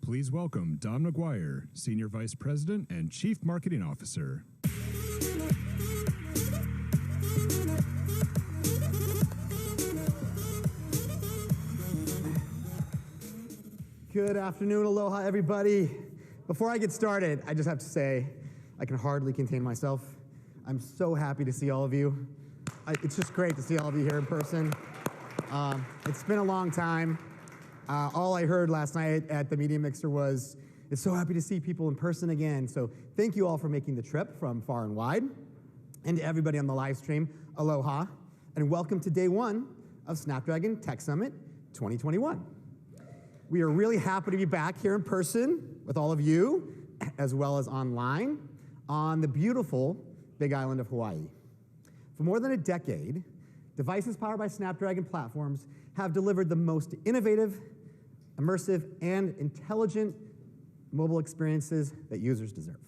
Please welcome Don McGuire, Senior Vice President and Chief Marketing Officer. Good afternoon, aloha, everybody. Before I get started, I just have to say, I can hardly contain myself. I'm so happy to see all of you. It's just great to see all of you here in person. It's been a long time. All I heard last night at the Media Mixer was, it's so happy to see people in person again. So thank you all for making the trip from far and wide. And to everybody on the live stream, aloha, and welcome to day one of Snapdragon Tech Summit 2021. We are really happy to be back here in person with all of you, as well as online, on the beautiful Big Island of Hawaii. For more than a decade, devices powered by Snapdragon platforms have delivered the most innovative, immersive, and intelligent mobile experiences that users deserve.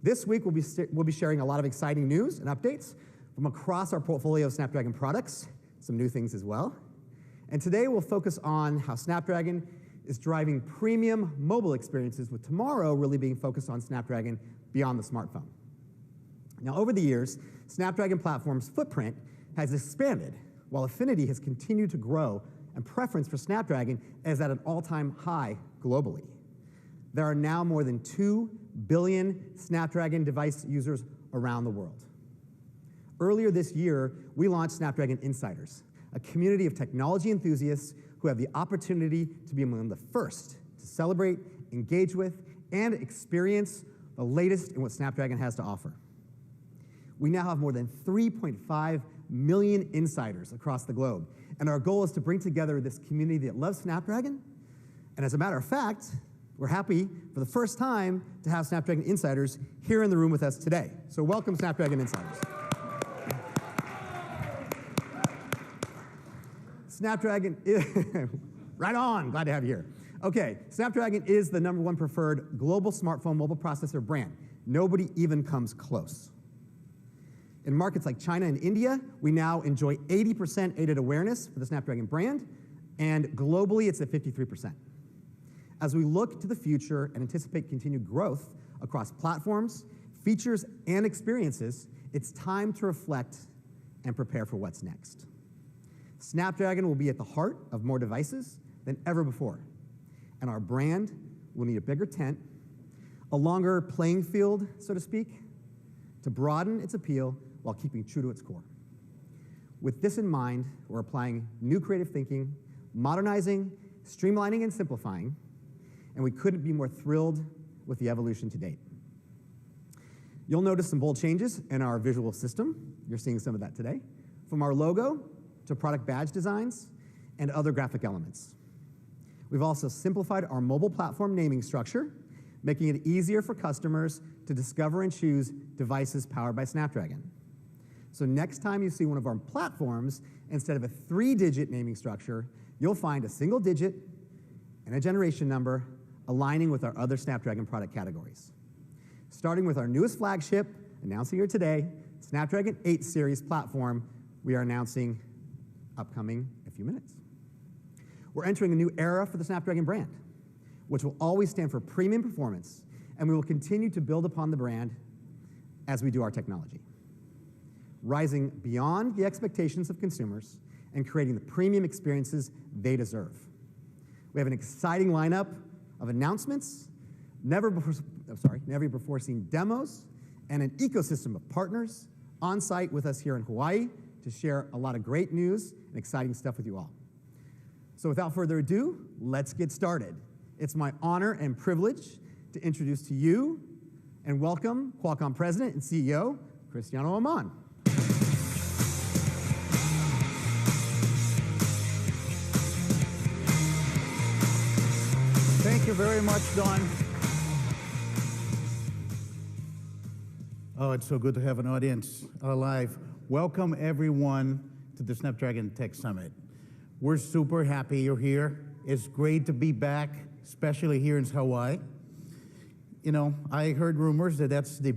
This week, we'll be sharing a lot of exciting news and updates from across our portfolio of Snapdragon products, some new things as well. And today, we'll focus on how Snapdragon is driving premium mobile experiences, with tomorrow really being focused on Snapdragon beyond the smartphone. Now, over the years, Snapdragon platform's footprint has expanded, while affinity has continued to grow, and preference for Snapdragon is at an all-time high globally. There are now more than 2 billion Snapdragon device users around the world. Earlier this year, we launched Snapdragon Insiders, a community of technology enthusiasts who have the opportunity to be among the first to celebrate, engage with, and experience the latest in what Snapdragon has to offer. We now have more than 3.5 million insiders across the globe, and our goal is to bring together this community that loves Snapdragon. And as a matter of fact, we're happy for the first time to have Snapdragon Insiders here in the room with us today. So welcome, Snapdragon Insiders. Snapdragon is, right on, glad to have you here. Okay, Snapdragon is the #1 preferred global smartphone mobile processor brand. Nobody even comes close. In markets like China and India, we now enjoy 80% aided awareness for the Snapdragon brand, and globally it's at 53%. As we look to the future and anticipate continued growth across platforms, features, and experiences, it's time to reflect and prepare for what's next. Snapdragon will be at the heart of more devices than ever before, and our brand will need a bigger tent, a longer playing field, so to speak, to broaden its appeal while keeping true to its core. With this in mind, we're applying new creative thinking, modernizing, streamlining, and simplifying, and we couldn't be more thrilled with the evolution to date. You'll notice some bold changes in our visual system. You're seeing some of that today, from our logo to product badge designs and other graphic elements. We've also simplified our mobile platform naming structure, making it easier for customers to discover and choose devices powered by Snapdragon. So next time you see one of our platforms, instead of a 3-digit naming structure, you'll find a single digit and a generation number aligning with our other Snapdragon product categories. Starting with our newest flagship, announcing here today, Snapdragon 8 series platform, we are announcing upcoming in a few minutes. We're entering a new era for the Snapdragon brand, which will always stand for premium performance, and we will continue to build upon the brand as we do our technology, rising beyond the expectations of consumers and creating the premium experiences they deserve. We have an exciting lineup of announcements, never before seen demos, and an ecosystem of partners on site with us here in Hawaii to share a lot of great news and exciting stuff with you all. So without further ado, let's get started. It's my honor and privilege to introduce to you and welcome Qualcomm President and CEO, Cristiano Amon. Thank you very much, Don. Oh, it's so good to have an audience live. Welcome, everyone, to the Snapdragon Tech Summit. We're super happy you're here. It's great to be back, especially here in Hawaii. You know, I heard rumors that that's the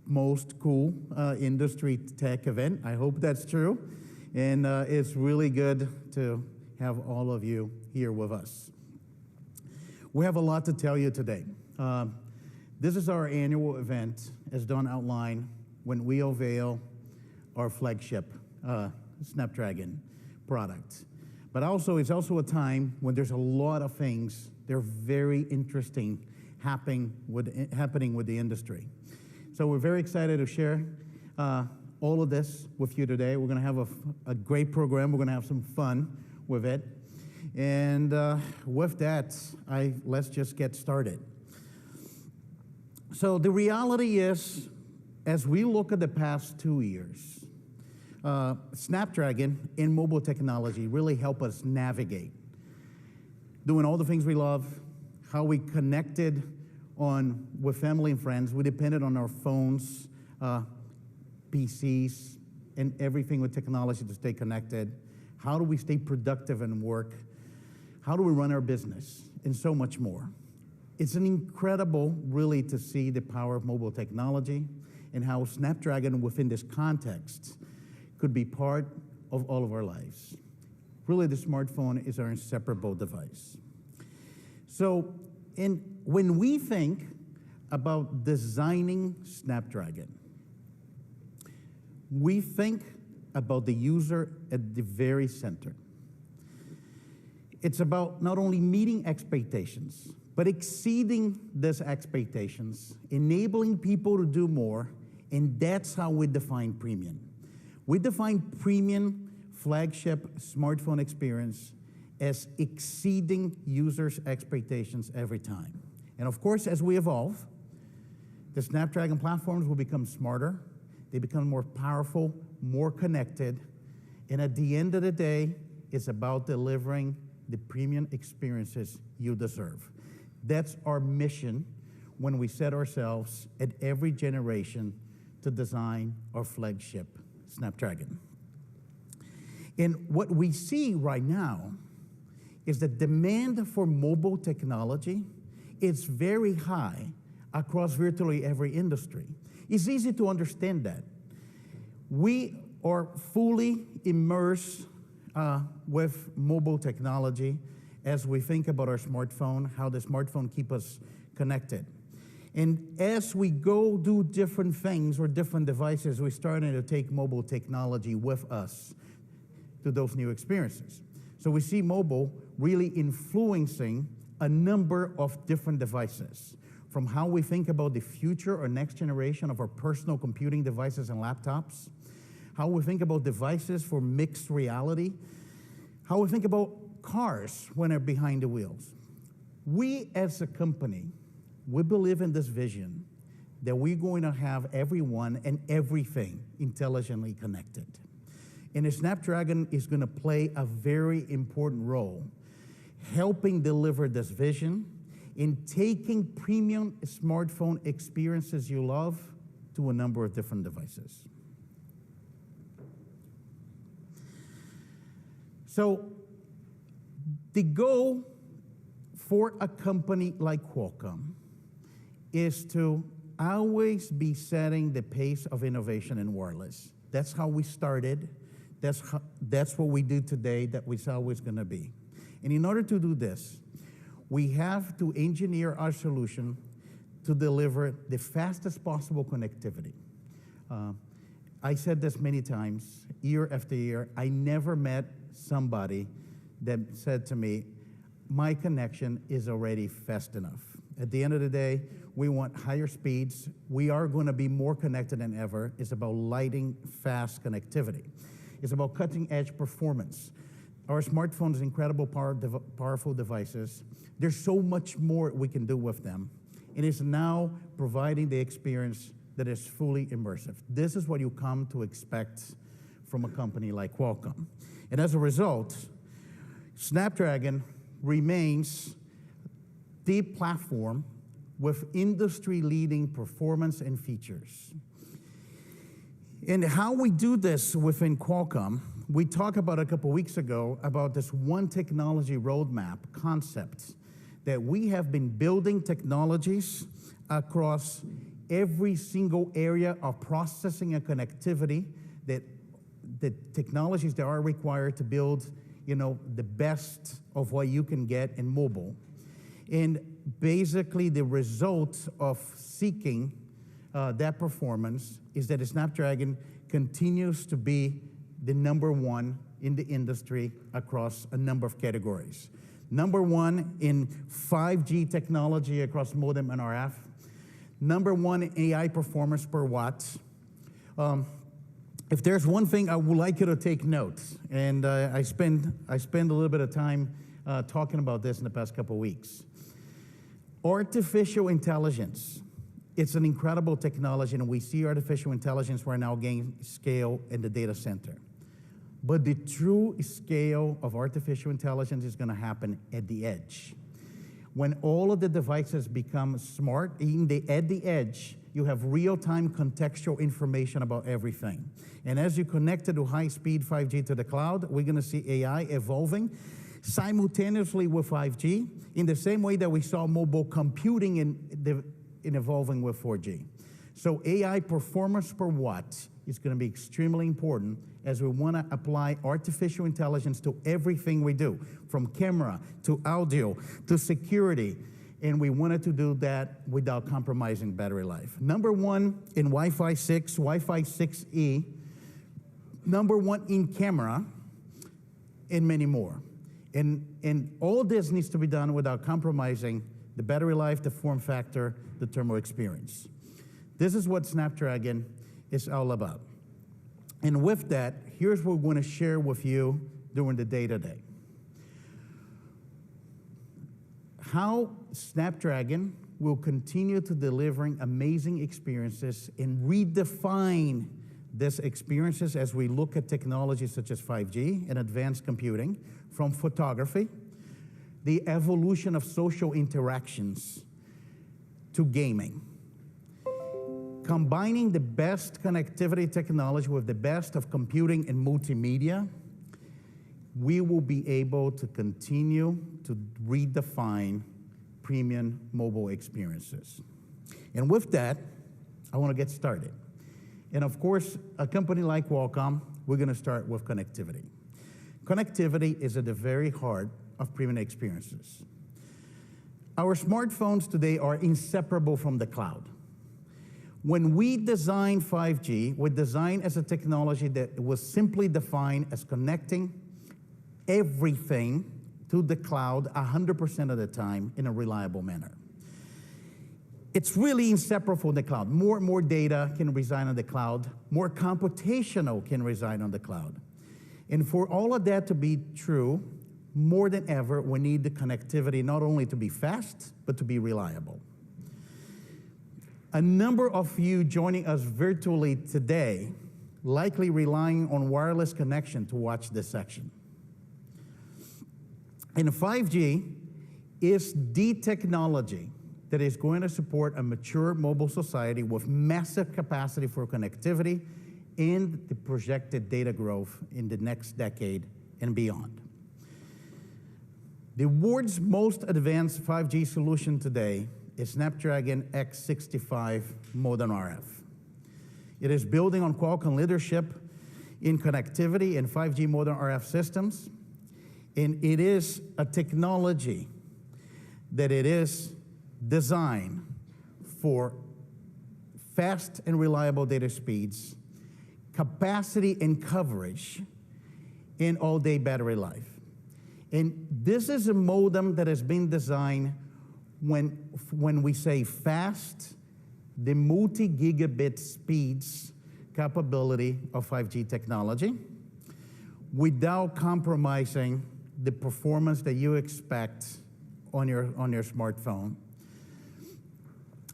most cool industry tech event. I hope that's true. And it's really good to have all of you here with us. We have a lot to tell you today. This is our annual event, as Don outlined, when we unveil our flagship Snapdragon product. But also, it's also a time when there's a lot of things that are very interesting happening with the industry. So we're very excited to share all of this with you today. We're going to have a great program. We're going to have some fun with it. And with that, let's just get started. So the reality is, as we look at the past 2 years, Snapdragon and mobile technology really help us navigate, doing all the things we love, how we connected with family and friends. We depended on our phones, PCs, and everything with technology to stay connected. How do we stay productive and work? How do we run our business? And so much more. It's an incredible, really, to see the power of mobile technology and how Snapdragon, within this context, could be part of all of our lives. Really, the smartphone is our inseparable device. So, when we think about designing Snapdragon, we think about the user at the very center. It's about not only meeting expectations, but exceeding these expectations, enabling people to do more, and that's how we define premium. We define premium flagship smartphone experience as exceeding users' expectations every time. And of course, as we evolve, the Snapdragon platforms will become smarter, they become more powerful, more connected, and at the end of the day, it's about delivering the premium experiences you deserve. That's our mission when we set ourselves at every generation to design our flagship Snapdragon. And what we see right now is the demand for mobile technology is very high across virtually every industry. It's easy to understand that. We are fully immersed with mobile technology as we think about our smartphone, how the smartphone keeps us connected. And as we go do different things or different devices, we're starting to take mobile technology with us to those new experiences. So we see mobile really influencing a number of different devices, from how we think about the future or next generation of our personal computing devices and laptops, how we think about devices for mixed reality, how we think about cars when they're behind the wheels. We as a company, we believe in this vision that we're going to have everyone and everything intelligently connected. And the Snapdragon is going to play a very important role helping deliver this vision in taking premium smartphone experiences you love to a number of different devices. So the goal for a company like Qualcomm is to always be setting the pace of innovation in wireless. That's how we started. That's what we do today, that we're always going to be. And in order to do this, we have to engineer our solution to deliver the fastest possible connectivity. I said this many times, year after year. I never met somebody that said to me, my connection is already fast enough. At the end of the day, we want higher speeds. We are going to be more connected than ever. It's about lightning fast connectivity. It's about cutting edge performance. Our smartphones are incredible powerful devices. There's so much more we can do with them. It is now providing the experience that is fully immersive. This is what you come to expect from a company like Qualcomm. And as a result, Snapdragon remains the platform with industry-leading performance and features. And how we do this within Qualcomm, we talked about a couple weeks ago about this one technology roadmap concept that we have been building technologies across every single area of processing and connectivity, that the technologies that are required to build, the best of what you can get in mobile. And basically, the result of seeking that performance is that the Snapdragon continues to be the #1 in the industry across a number of categories. #1 in 5G technology across modem and RF. #1 in AI performance per watt. If there's one thing I would like you to take note, and I spend a little bit of time talking about this in the past couple of weeks. Artificial intelligence. It's an incredible technology, and we see artificial intelligence right now gain scale in the data center. But the true scale of artificial intelligence is going to happen at the edge. When all of the devices become smart, at the edge, you have real-time contextual information about everything. And as you connect to high-speed 5G to the cloud, we're going to see AI evolving simultaneously with 5G in the same way that we saw mobile computing in evolving with 4G. So AI performance per watt is going to be extremely important as we want to apply artificial intelligence to everything we do, from camera to audio to security. And we wanted to do that without compromising battery life. #1 in Wi-Fi 6, Wi-Fi 6E, #1 in camera, and many more. And all this needs to be done without compromising the battery life, the form factor, the thermal experience. This is what Snapdragon is all about. And with that, here's what we're going to share with you during the day today. How Snapdragon will continue to delivering amazing experiences and redefine these experiences as we look at technologies such as 5G and advanced computing, from photography, the evolution of social interactions, to gaming. Combining the best connectivity technology with the best of computing and multimedia, we will be able to continue to redefine premium mobile experiences. And with that, I want to get started. And of course, a company like Qualcomm, we're going to start with connectivity. Connectivity is at the very heart of premium experiences. Our smartphones today are inseparable from the cloud. When we designed 5G, we designed as a technology that was simply defined as connecting everything to the cloud 100% of the time in a reliable manner. It's really inseparable from the cloud. More and more data can reside on the cloud. More computational can reside on the cloud. And for all of that to be true, more than ever, we need the connectivity not only to be fast, but to be reliable. A number of you joining us virtually today likely relying on wireless connection to watch this section. And 5G is the technology that is going to support a mature mobile society with massive capacity for connectivity and the projected data growth in the next decade and beyond. The world's most advanced 5G solution today is Snapdragon X65 modem RF. It is building on Qualcomm leadership in connectivity and 5G modem RF systems, and it is a technology that it is designed for fast and reliable data speeds, capacity and coverage, and all-day battery life. And this is a modem that has been designed when we say fast, the multi-gigabit speeds capability of 5G technology without compromising the performance that you expect on your smartphone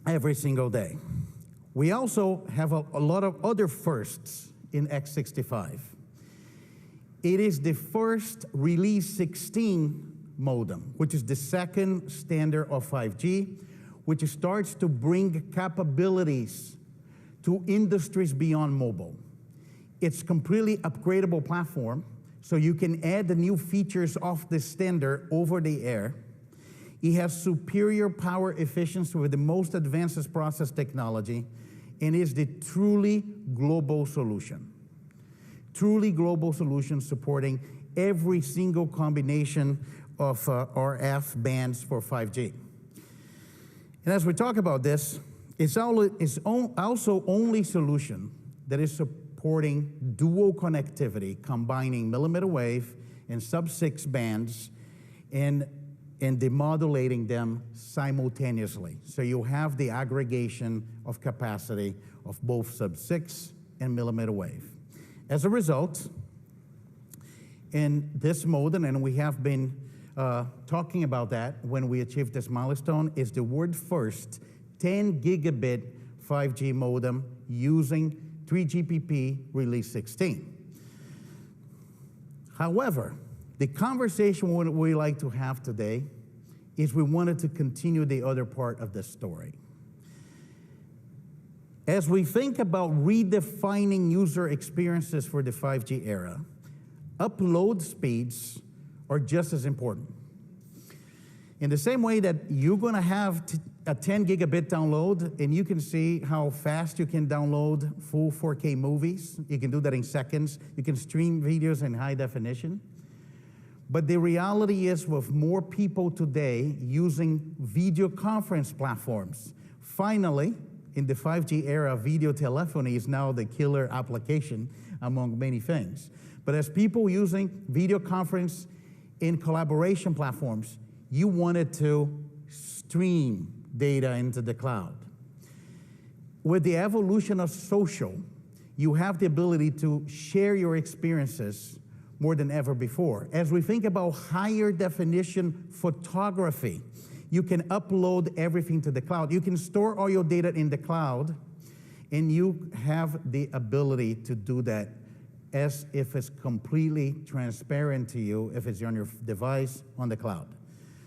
every single day. We also have a lot of other firsts in X65. It is the first Release 16 modem, which is the second standard of 5G, which starts to bring capabilities to industries beyond mobile. It's completely upgradable platform, so you can add the new features of the standard over the air. It has superior power efficiency with the most advanced process technology, and is the truly global solution. Truly global solution supporting every single combination of RF bands for 5G. And as we talk about this, it's also only solution that is supporting dual connectivity, combining millimeter wave and sub-6 bands and demodulating them simultaneously. So you have the aggregation of capacity of both sub-6 and millimeter wave. As a result, in this modem, and we have been talking about that when we achieved this milestone, is the world's first 10 gigabit 5G modem using 3GPP release 16. However, the conversation we like to have today is we wanted to continue the other part of the story. As we think about redefining user experiences for the 5G era, upload speeds are just as important. In the same way that you're gonna have a 10 gigabit download, and you can see how fast you can download full 4K movies. You can do that in seconds. You can stream videos in high definition. But the reality is, with more people today using video conference platforms, finally, in the 5G era, video telephony is now the killer application among many things. But as people using video conference in collaboration platforms, you wanted to stream data into the cloud. With the evolution of social, you have the ability to share your experiences more than ever before. As we think about higher definition photography, you can upload everything to the cloud. You can store all your data in the cloud, and you have the ability to do that as if it's completely transparent to you, if it's on your device on the cloud.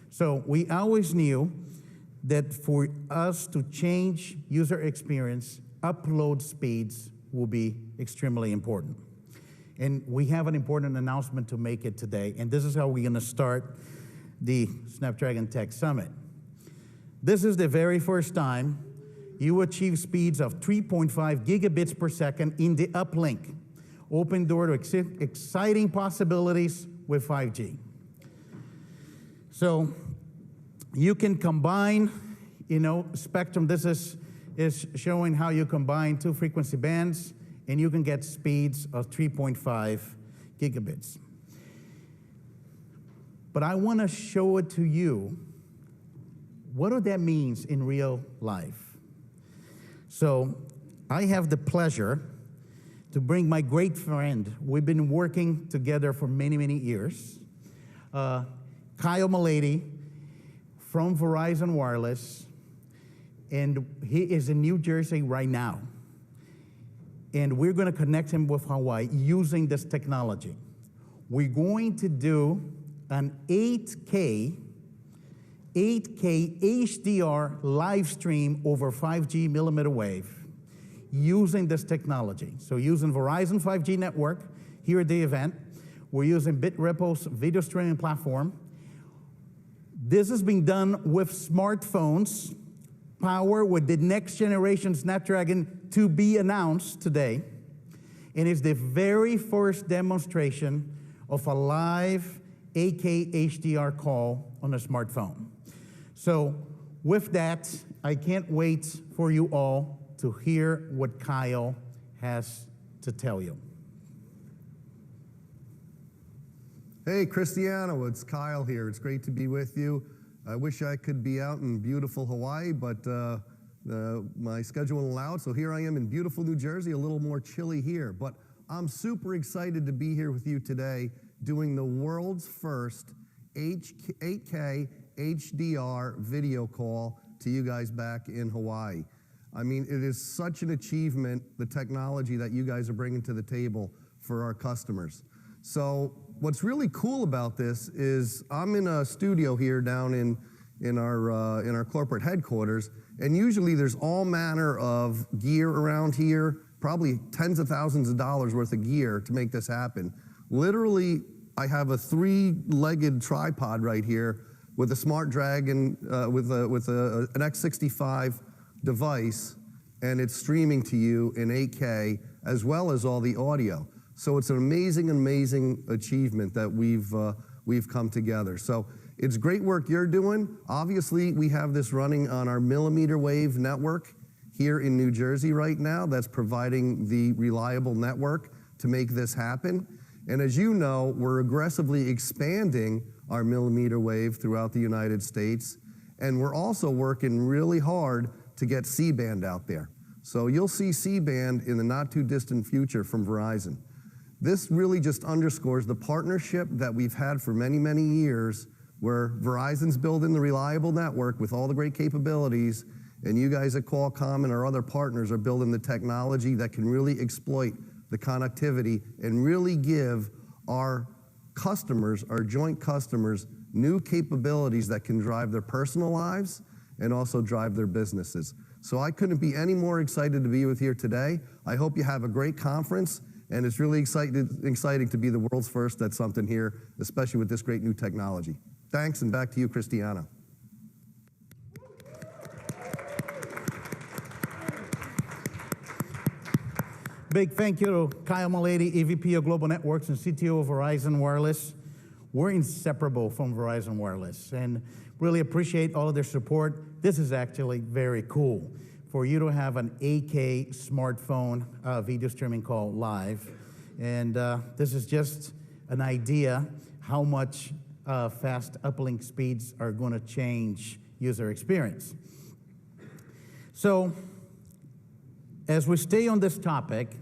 So we always knew that for us to change user experience, upload speeds will be extremely important. And we have an important announcement to make it today, and this is how we're gonna start the Snapdragon Tech Summit. This is the very first time you achieve speeds of 3.5 gigabits per second in the uplink. Open door to exciting possibilities with 5G. So you can combine, spectrum. This is showing how you combine two frequency bands, and you can get speeds of 3.5 gigabits. But I want to show it to you, what that means in real life. So I have the pleasure to bring my great friend. We've been working together for many, many years. Kyle Malady from Verizon Wireless, and he is in New Jersey right now. And we're gonna connect him with Hawaii using this technology. We're going to do an 8K HDR live stream over 5G millimeter wave using this technology. So using Verizon 5G network here at the event. We're using BitRipple's video streaming platform. This is being done with smartphones, powered with the next generation Snapdragon to be announced today. And it's the very first demonstration of a live 8K HDR call on a smartphone. So with that, I can't wait for you all to hear what Kyle has to tell you. Hey, Cristiano, it's Kyle here. It's great to be with you. I wish I could be out in beautiful Hawaii, but my schedule allowed, so here I am in beautiful New Jersey, a little more chilly here. But I'm super excited to be here with you today doing the world's first 8K HDR video call to you guys back in Hawaii. I mean, it is such an achievement, the technology that you guys are bringing to the table for our customers. So what's really cool about this is I'm in a studio here down in our corporate headquarters, and usually there's all manner of gear around here, probably tens of thousands of dollars worth of gear to make this happen. Literally, I have a 3-legged tripod right here with a Snapdragon, with an X65 device, and it's streaming to you in 8K as well as all the audio. So it's an amazing, amazing achievement that we've come together. So It's great work you're doing. Obviously, we have this running on our millimeter wave network here in New Jersey right now that's providing the reliable network to make this happen. And as you know, we're aggressively expanding our millimeter wave throughout the United States. And we're also working really hard to get C-band out there. So you'll see C-band in the not too distant future from Verizon. This really just underscores the partnership that we've had for many, many years, where Verizon's building the reliable network with all the great capabilities, and you guys at Qualcomm and our other partners are building the technology that can really exploit the connectivity and really give our customers, our joint customers, new capabilities that can drive their personal lives and also drive their businesses. So I couldn't be any more excited to be with you here today. I hope you have a great conference, and it's really exciting to be the world's first at something here, especially with this great new technology. Thanks, and back to you, Christiana. Big thank you to Kyle Malady, EVP of Global Networks and CTO of Verizon Wireless. We're inseparable from Verizon Wireless and really appreciate all of their support. This is actually very cool for you to have an 8K smartphone video streaming call live. And this is just an idea how much fast uplink speeds are going to change user experience. So as we stay on this topic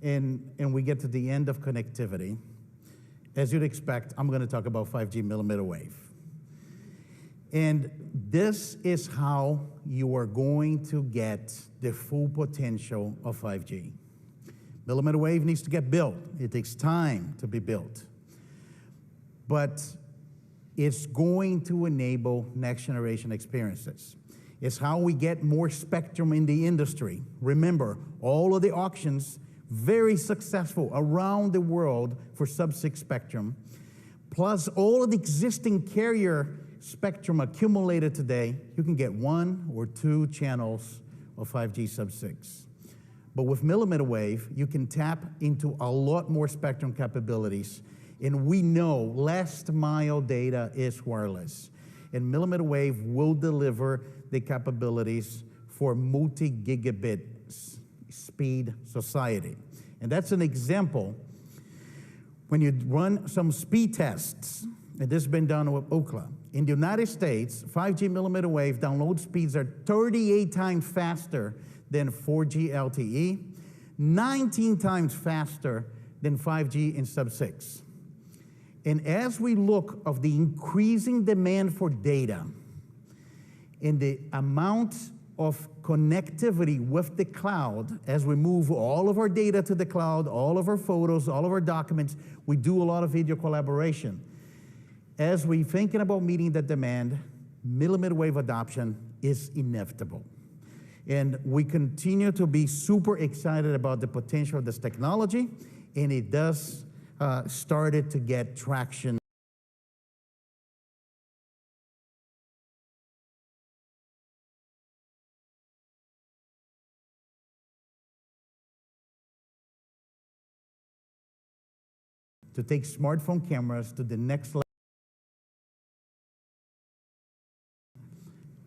and we get to the end of connectivity, as you'd expect, I'm going to talk about 5G millimeter wave. And this is how you are going to get the full potential of 5G. Millimeter wave needs to get built. It takes time to be built. But it's going to enable next generation experiences. It's how we get more spectrum in the industry. Remember, all of the auctions, very successful around the world for sub-6 spectrum, plus all of the existing carrier spectrum accumulated today, you can get 1 or 2 channels of 5G sub-6. But with millimeter wave, you can tap into a lot more spectrum capabilities. And we know last mile data is wireless. And millimeter wave will deliver the capabilities for multi-gigabit speed society. And that's an example when you run some speed tests, and this has been done with Ookla. In the United States, 5G millimeter wave download speeds are 38 times faster than 4G LTE, 19 times faster than 5G in sub-6. And as we look of the increasing demand for data and the amount of connectivity with the cloud, as we move all of our data to the cloud, all of our photos, all of our documents, we do a lot of video collaboration. As we're thinking about meeting that demand, millimeter wave adoption is inevitable. And we continue to be super excited about the potential of this technology, and it does started to get traction. To take smartphone cameras to the next level.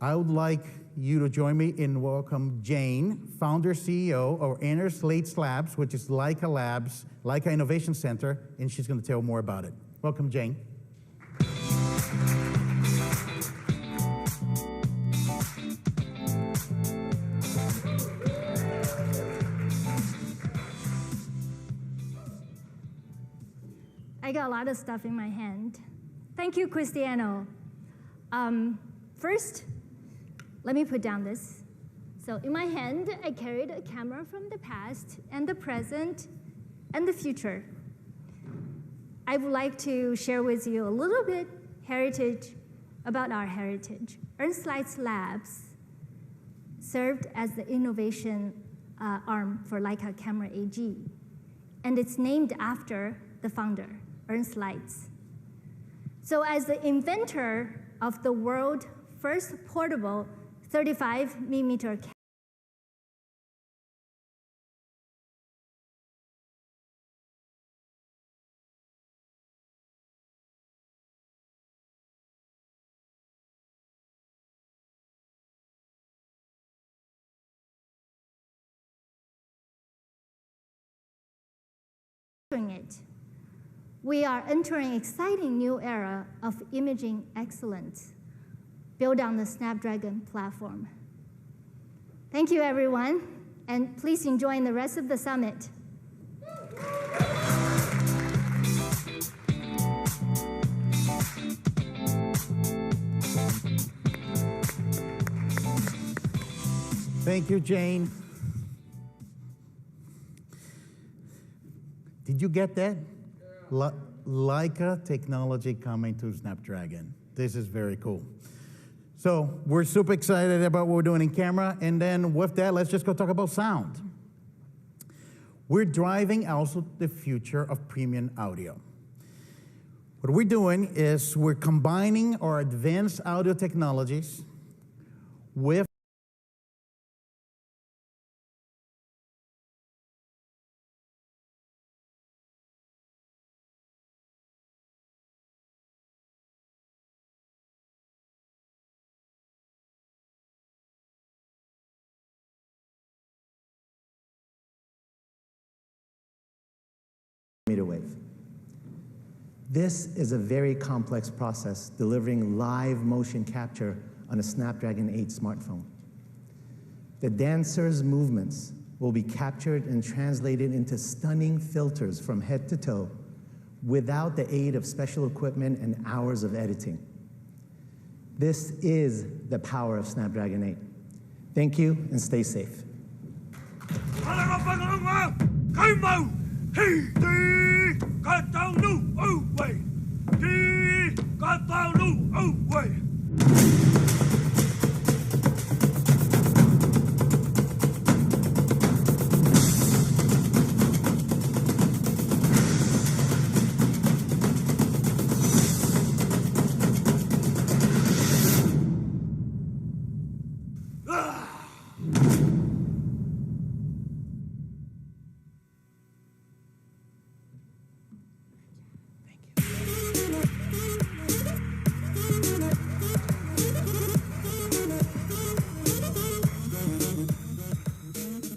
I would like you to join me in welcome Jane, founder, CEO of Inner Slate Labs, which is Leica Labs, Leica Innovation Center, and she's going to tell more about it. Welcome, Jane. I got a lot of stuff in my hand. Thank you, Cristiano. First, let me put down this. So in my hand, I carried a camera from the past and the present and the future. I would like to share with you a little bit about our heritage. Ernst Labs served as the innovation arm for Leica Camera AG, and it's named after the founder, Ernst Leitz. So as the inventor of the world's first portable 35mm camera, it. We are entering an exciting new era of imaging excellence built on the Snapdragon platform. Thank you, everyone, and please enjoy the rest of the summit. Thank you, Jane. Did you get that? Leica technology coming to Snapdragon. This is very cool. So we're super excited about what we're doing in camera, and then with that, let's just go talk about sound. We're driving also the future of premium audio. What we're doing is we're combining our advanced audio technologies with wave. This is a very complex process, delivering live motion capture on a Snapdragon 8 smartphone. The dancer's movements will be captured and translated into stunning filters from head to toe without the aid of special equipment and hours of editing. This is the power of Snapdragon 8. Thank you and stay safe.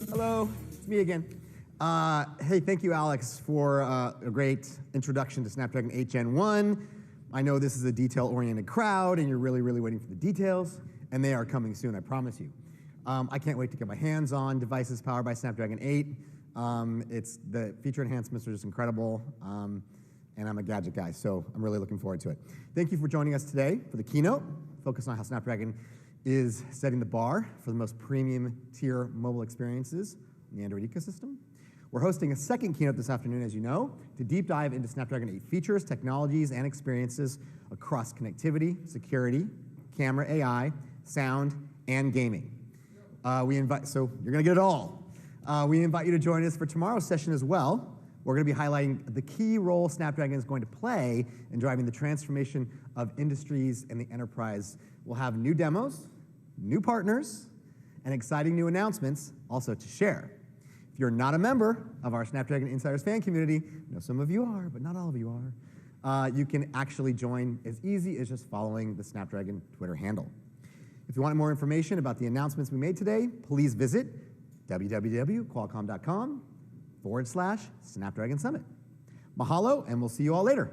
Hello, it's me again. Hey, thank you, Alex, for a great introduction to Snapdragon 8 Gen 1. I know this is a detail-oriented crowd, and you're really, really waiting for the details, and they are coming soon, I promise you. I can't wait to get my hands on devices powered by Snapdragon 8. The feature enhancements are just incredible, and I'm a gadget guy, so I'm really looking forward to it. Thank you for joining us today for the keynote, focused on how Snapdragon is setting the bar for the most premium tier mobile experiences in the Android ecosystem. We're hosting a second keynote this afternoon, as you know, to deep dive into Snapdragon 8 features, technologies, and experiences across connectivity, security, camera AI, sound, and gaming. So you're gonna get it all. We invite you to join us for tomorrow's session as well. We're gonna be highlighting the key role Snapdragon is going to play in driving the transformation of industries and the enterprise. We'll have new demos, new partners, and exciting new announcements also to share. If you're not a member of our Snapdragon Insiders fan community, I know some of you are, but not all of you are, you can actually join as easy as just following the Snapdragon Twitter handle. If you want more information about the announcements we made today, please visit www.qualcomm.com/Snapdragon Summit. Mahalo, and we'll see you all later.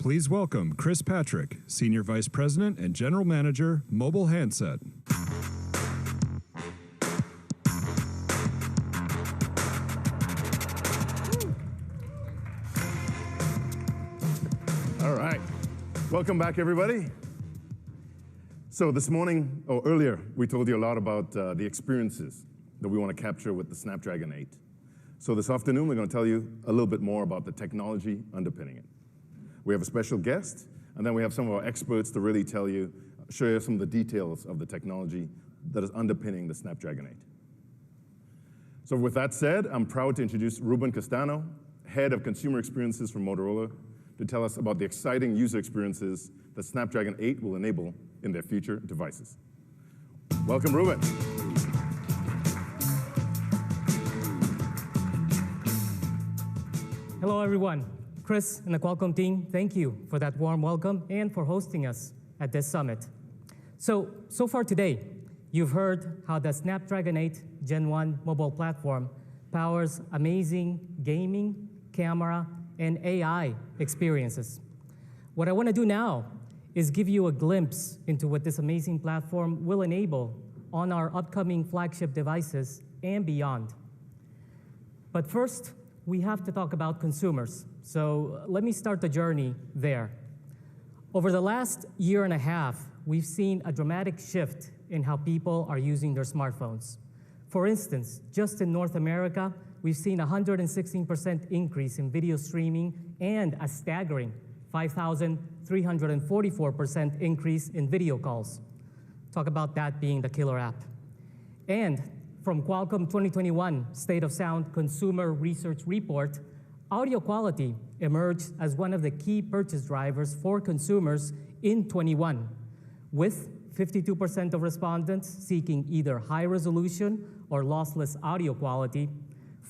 Please welcome Chris Patrick, Senior Vice President and General Manager, Mobile Handset. All right. Welcome back, everybody. So this morning, or earlier, we told you a lot about the experiences that we want to capture with the Snapdragon 8. So this afternoon, we're going to tell you a little bit more about the technology underpinning it. We have a special guest, and then we have some of our experts to really show you some of the details of the technology that is underpinning the Snapdragon 8. So with that said, I'm proud to introduce Ruben Castano, Head of Consumer Experiences from Motorola, to tell us about the exciting user experiences that Snapdragon 8 will enable in their future devices. Welcome, Ruben. Hello, everyone. Chris and the Qualcomm team, thank you for that warm welcome and for hosting us at this summit. So far today, you've heard how the Snapdragon 8 Gen 1 mobile platform powers amazing gaming, camera, and AI experiences. What I want to do now is give you a glimpse into what this amazing platform will enable on our upcoming flagship devices and beyond. But first, we have to talk about consumers. So let me start the journey there. Over the last year and a half, we've seen a dramatic shift in how people are using their smartphones. For instance, just in North America, we've seen a 116% increase in video streaming and a staggering 5,344% increase in video calls. Talk about that being the killer app. And from Qualcomm 2021 State of Sound Consumer Research Report, audio quality emerged as one of the key purchase drivers for consumers in 21, with 52% of respondents seeking either high resolution or lossless audio quality,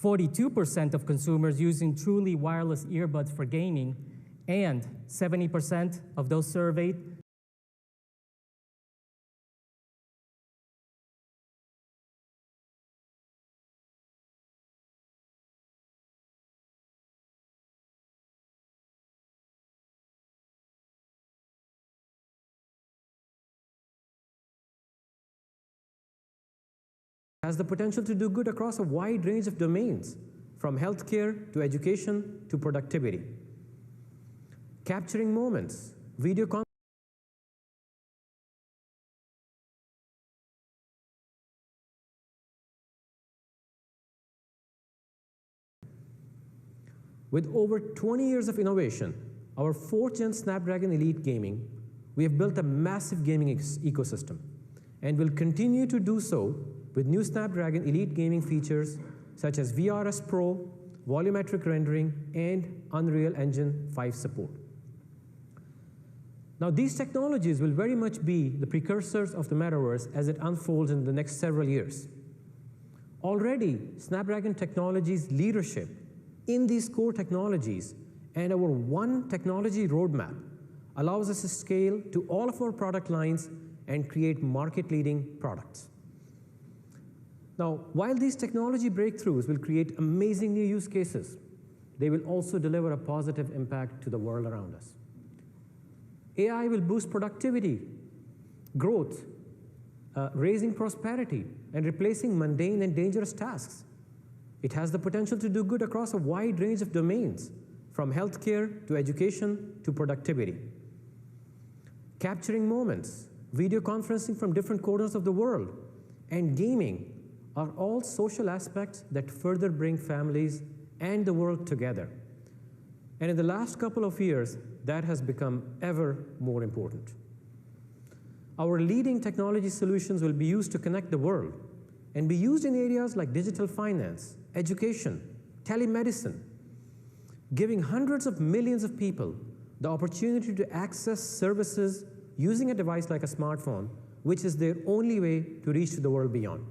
42% of consumers using truly wireless earbuds for gaming, and 70% of those surveyed has the potential to do good across a wide range of domains, from healthcare to education to productivity. Capturing moments, video conferencing. With over 20 years of innovation, our 4th Gen Snapdragon Elite Gaming, we have built a massive gaming ecosystem and will continue to do so with new Snapdragon Elite Gaming features such as VRS Pro, volumetric rendering, and Unreal Engine 5 support. Now, these technologies will very much be the precursors of the metaverse as it unfolds in the next several years. Already, Snapdragon Technologies' leadership in these core technologies and our one technology roadmap allows us to scale to all of our product lines and create market-leading products. Now, while these technology breakthroughs will create amazing new use cases, they will also deliver a positive impact to the world around us. AI will boost productivity, growth, raising prosperity, and replacing mundane and dangerous tasks. It has the potential to do good across a wide range of domains, from healthcare to education to productivity. Capturing moments, video conferencing from different corners of the world, and gaming are all social aspects that further bring families and the world together. And in the last couple of years, that has become ever more important. Our leading technology solutions will be used to connect the world and be used in areas like digital finance, education, telemedicine, giving hundreds of millions of people the opportunity to access services using a device like a smartphone, which is their only way to reach to the world beyond.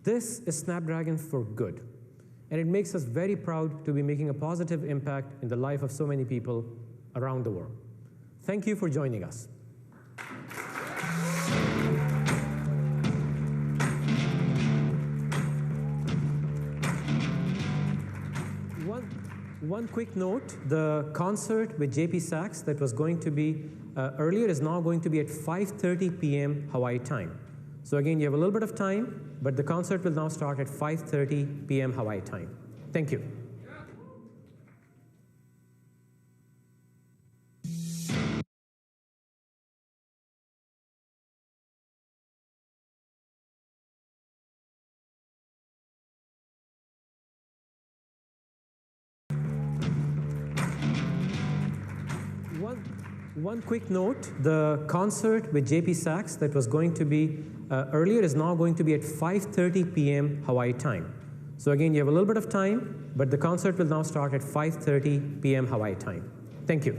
This is Snapdragon for good, and it makes us very proud to be making a positive impact in the life of so many people around the world. Thank you for joining us. One quick note, the concert with JP Sachs that was going to be earlier is now going to be at 5:30 p.m. Hawaii time. So again, you have a little bit of time, but the concert will now start at 5:30 p.m. Hawaii time. Thank you. One quick note, the concert with JP Sachs that was going to be earlier is now going to be at 5:30 p.m. Hawaii time. So again, you have a little bit of time, but the concert will now start at 5:30 p.m. Hawaii time. Thank you.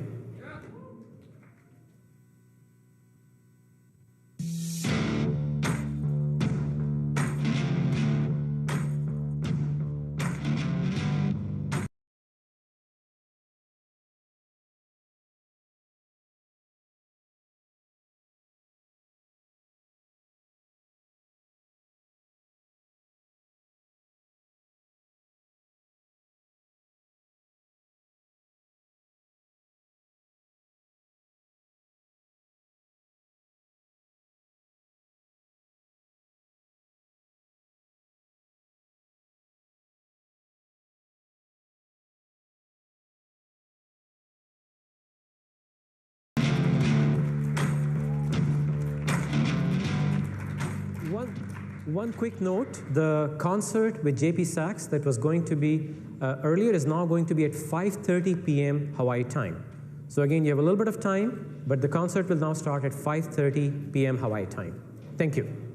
One quick note, the concert with JP Sachs that was going to be earlier is now going to be at 5:30 p.m. Hawaii time. So again, you have a little bit of time, but the concert will now start at 5:30 p.m. Hawaii time. Thank you.